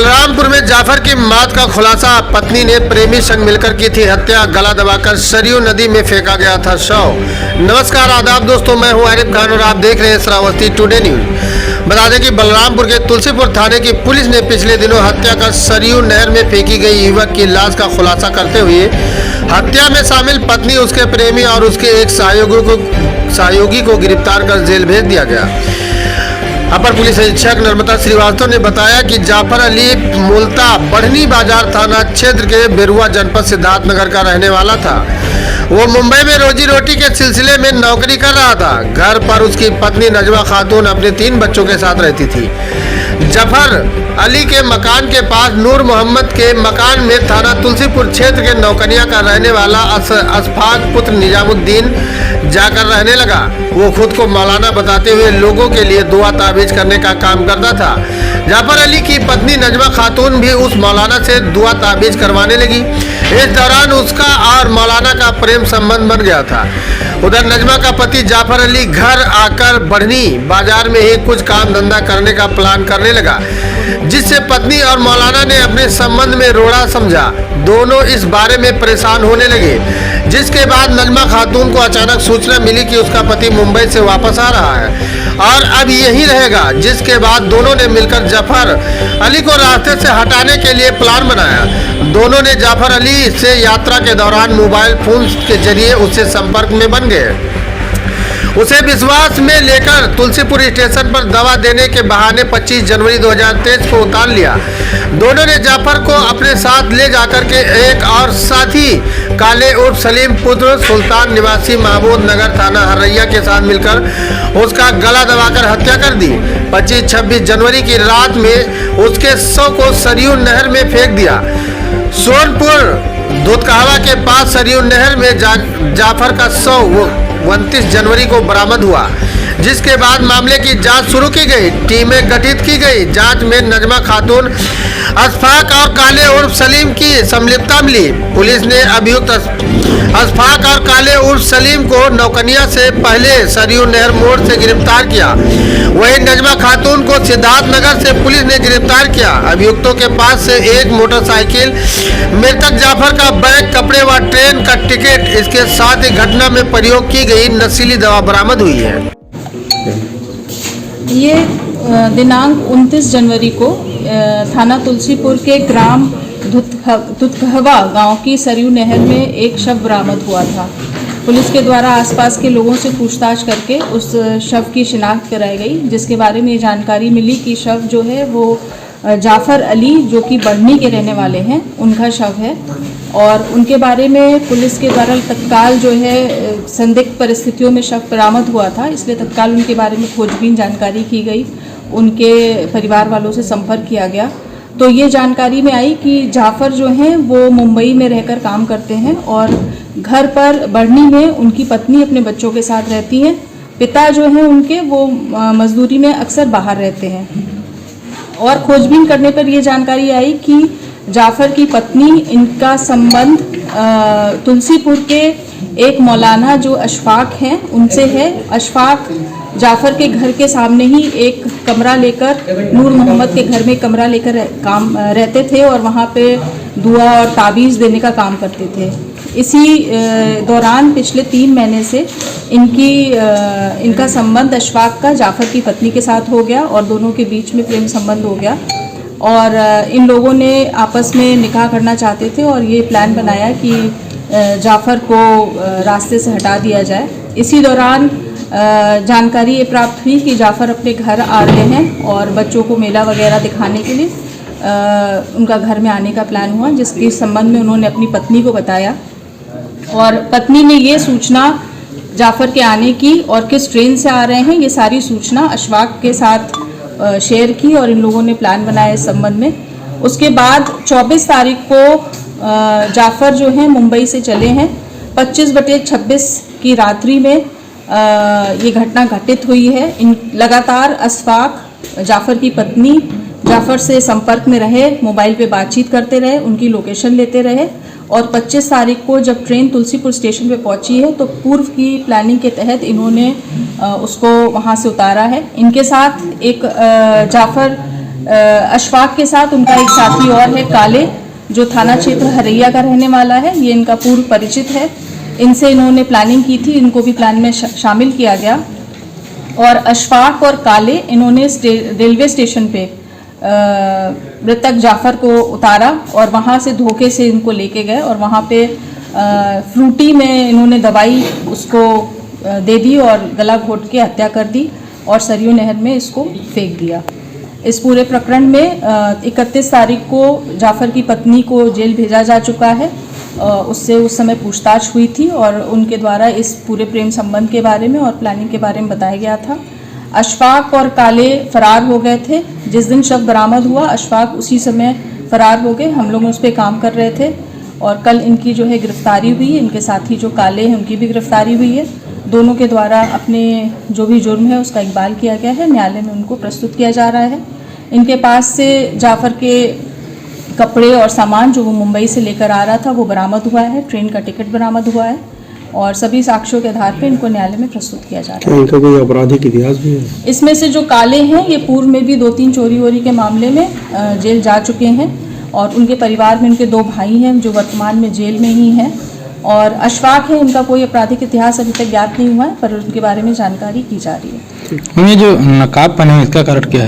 बलरामपुर में जाफर की मौत का खुलासा। पत्नी ने प्रेमी संग मिलकर की थी हत्या। गला दबाकर सरयू नदी में फेंका गया था शव। नमस्कार आदाब दोस्तों, मैं हूं आरिफ खान और आप देख रहे हैं श्रावस्ती टुडे न्यूज। बता दें कि बलरामपुर के तुलसीपुर थाने की पुलिस ने पिछले दिनों हत्या कर सरयू नहर में फेंकी गई युवक की लाश का खुलासा करते हुए हत्या में शामिल पत्नी, उसके प्रेमी और उसके एक सहयोगी को गिरफ्तार कर जेल भेज दिया गया। अपर पुलिस अधीक्षक नर्मदा श्रीवास्तव ने बताया कि जाफर अली मूलतः बढ़नी बाजार थाना क्षेत्र के बेरुआ जनपद सिद्धार्थनगर का रहने वाला था। वो मुंबई में रोजी रोटी के सिलसिले में नौकरी कर रहा था। घर पर उसकी पत्नी नजमा खातून अपने 3 बच्चों के साथ रहती थी। जाफर अली के मकान के पास नूर मोहम्मद के मकान में थाना तुलसीपुर क्षेत्र के नौकनिया का रहने वाला अशफाक पुत्र निजामुद्दीन जाकर रहने लगा। वो खुद को मौलाना बताते हुए लोगों के लिए दुआ ताबीज करने का काम करता था। जाफर अली की पत्नी नजमा खातून भी उस मौलाना से दुआ ताबीज करवाने लगी। इस दौरान उसका और मौलाना का प्रेम संबंध बन गया था। उधर नजमा का पति जाफर अली घर आकर बढ़नी बाजार में ही कुछ काम धंधा करने का प्लान करने लगा, जिससे पत्नी और मौलाना ने अपने संबंध में रोड़ा समझा। दोनों इस बारे में परेशान होने लगे, जिसके बाद नजमा खातून को अचानक सूचना मिली कि उसका पति मुंबई से वापस आ रहा है और अब यहीं रहेगा। जिसके बाद दोनों ने मिलकर जाफर अली को रास्ते से हटाने के लिए प्लान बनाया। दोनों ने जाफर अली से यात्रा के दौरान मोबाइल फोन के जरिए उससे संपर्क में बन गए। उसे विश्वास में लेकर तुलसीपुर स्टेशन पर दवा देने के बहाने 25 जनवरी 2023 को उतार लिया। दोनों ने जाफर को अपने साथ ले जाकर के एक और साथी काले उर्फ सलीम पुत्र सुल्तान निवासी महमूद नगर थाना हरैया के साथ मिलकर उसका गला दबाकर हत्या कर दी। 25-26 जनवरी की रात में उसके शव को सरयू नहर में फेंक दिया। सोनपुर दुधकावा के पास सरयू नहर में जाफर का शव 29 जनवरी को बरामद हुआ, जिसके बाद मामले की जांच शुरू की गई। टीमें गठित की गई। जांच में नजमा खातून, अशफाक और काले उर्फ सलीम की संलिप्तता मिली। पुलिस ने अभियुक्त अशफाक और काले उर्फ सलीम को नौकनिया से पहले सरयू नहर मोड़ से गिरफ्तार किया। वहीं नजमा खातून को सिद्धार्थनगर से पुलिस ने गिरफ्तार किया। अभियुक्तों के पास से एक मोटरसाइकिल, मृतक जाफर का बैग, कपड़े व ट्रेन का टिकट, इसके साथ ही घटना में प्रयोग की गई नशीली दवा बरामद हुई है। ये दिनांक 29 जनवरी को थाना तुलसीपुर के ग्राम दुधकहवा गांव की सरयू नहर में एक शव बरामद हुआ था। पुलिस के द्वारा आसपास के लोगों से पूछताछ करके उस शव की शिनाख्त कराई गई, जिसके बारे में ये जानकारी मिली कि शव जो है वो जाफर अली, जो कि बढ़नी के रहने वाले हैं, उनका शव है। और उनके बारे में पुलिस के द्वारा तत्काल जो है संदिग्ध परिस्थितियों में शव बरामद हुआ था, इसलिए तत्काल उनके बारे में खोजबीन जानकारी की गई। उनके परिवार वालों से संपर्क किया गया तो ये जानकारी में आई कि जाफर जो हैं वो मुंबई में रहकर काम करते हैं और घर पर बढ़नी में उनकी पत्नी अपने बच्चों के साथ रहती हैं। पिता जो हैं उनके वो मजदूरी में अक्सर बाहर रहते हैं। और खोजबीन करने पर यह जानकारी आई कि जाफर की पत्नी, इनका संबंध तुलसीपुर के एक मौलाना जो अशफाक हैं उनसे है। अशफाक जाफर के घर के सामने ही एक कमरा लेकर, नूर मोहम्मद के घर में कमरा लेकर रहते थे और वहाँ पे दुआ और ताबीज़ देने का काम करते थे। इसी दौरान पिछले 3 महीने से इनका संबंध अशफाक का जाफर की पत्नी के साथ हो गया और दोनों के बीच में प्रेम संबंध हो गया। और इन लोगों ने आपस में निकाह करना चाहते थे और ये प्लान बनाया कि जाफर को रास्ते से हटा दिया जाए। इसी दौरान जानकारी ये प्राप्त हुई कि जाफर अपने घर आ रहे हैं और बच्चों को मेला वगैरह दिखाने के लिए उनका घर में आने का प्लान हुआ, जिसके संबंध में उन्होंने अपनी पत्नी को बताया। और पत्नी ने ये सूचना जाफर के आने की और किस ट्रेन से आ रहे हैं, ये सारी सूचना अशफाक के साथ शेयर की और इन लोगों ने प्लान बनाया इस संबंध में। उसके बाद 24 तारीख को जाफर जो हैं मुंबई से चले हैं। 25/26 की रात्रि में ये घटना घटित हुई है। लगातार अशफाक, जाफर की पत्नी, जाफर से संपर्क में रहे, मोबाइल पे बातचीत करते रहे, उनकी लोकेशन लेते रहे। और 25 तारीख को जब ट्रेन तुलसीपुर स्टेशन पे पहुंची है तो पूर्व की प्लानिंग के तहत इन्होंने उसको वहां से उतारा है। इनके साथ एक जाफर अशफाक के साथ उनका एक साथी और है काले, जो थाना क्षेत्र हरैया का रहने वाला है। ये इनका पूर्व परिचित है। इनसे इन्होंने प्लानिंग की थी, इनको भी प्लान में शामिल किया गया। और अशफाक और काले इन्होंने रेलवे स्टेशन पे मृतक जाफ़र को उतारा और वहाँ से धोखे से इनको लेके गए और वहाँ पे फ्रूटी में इन्होंने दवाई उसको दे दी और गला घोट के हत्या कर दी और सरयू नहर में इसको फेंक दिया। इस पूरे प्रकरण में 31 तारीख को जाफ़र की पत्नी को जेल भेजा जा चुका है। उससे उस समय पूछताछ हुई थी और उनके द्वारा इस पूरे प्रेम संबंध के बारे में और प्लानिंग के बारे में बताया गया था। अशफाक और काले फरार हो गए थे। जिस दिन शव बरामद हुआ अशफाक उसी समय फरार हो गए। हम लोग उस पर काम कर रहे थे और कल इनकी जो है गिरफ्तारी हुई। इनके साथी जो काले हैं उनकी भी गिरफ्तारी हुई है। दोनों के द्वारा अपने जो भी जुर्म है उसका इकबाल किया गया है। न्यायालय में उनको प्रस्तुत किया जा रहा है। इनके पास से जाफ़र के कपड़े और सामान जो वो मुंबई से लेकर आ रहा था वो बरामद हुआ है। ट्रेन का टिकट बरामद हुआ है और सभी साक्ष्यों के आधार पर इनको न्यायालय में प्रस्तुत किया जा रहा है। इनका कोई आपराधिक इतिहास भी है? इसमें से जो काले हैं ये पूर्व में भी 2-3 चोरी वोरी के मामले में जेल जा चुके हैं और उनके परिवार में उनके 2 भाई हैं जो वर्तमान में जेल में ही हैं। और अशफाक है, उनका कोई आपराधिक इतिहास अभी तक ज्ञात नहीं हुआ है पर उनके बारे में जानकारी की जा रही है। ये जो नकाब पहने हैं इसका कारण क्या है?